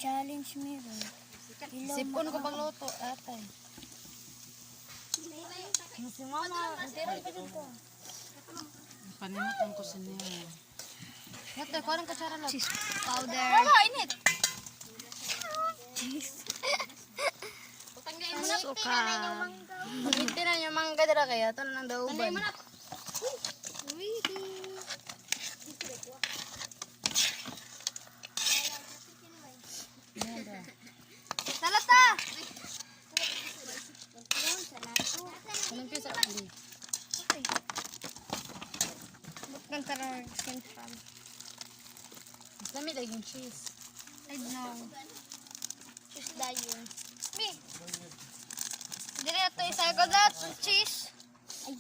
challenge me ron. Sipon ko pagluto, atay. Si mama, antira pa dito. Panimutan ko sa niya. Ate, parang katsara lang. Cheese powder. Wala, init. Suka. Magiti na yung mangga dira kaya. Ito na ng dauban. Salata! Anong pisa? Hindi. Okay. Bukang tarang skin from. Mas lamig lagi yung cheese. I know. Cheese dayon. Me. Dire ito isa ko lahat cheese. Ay.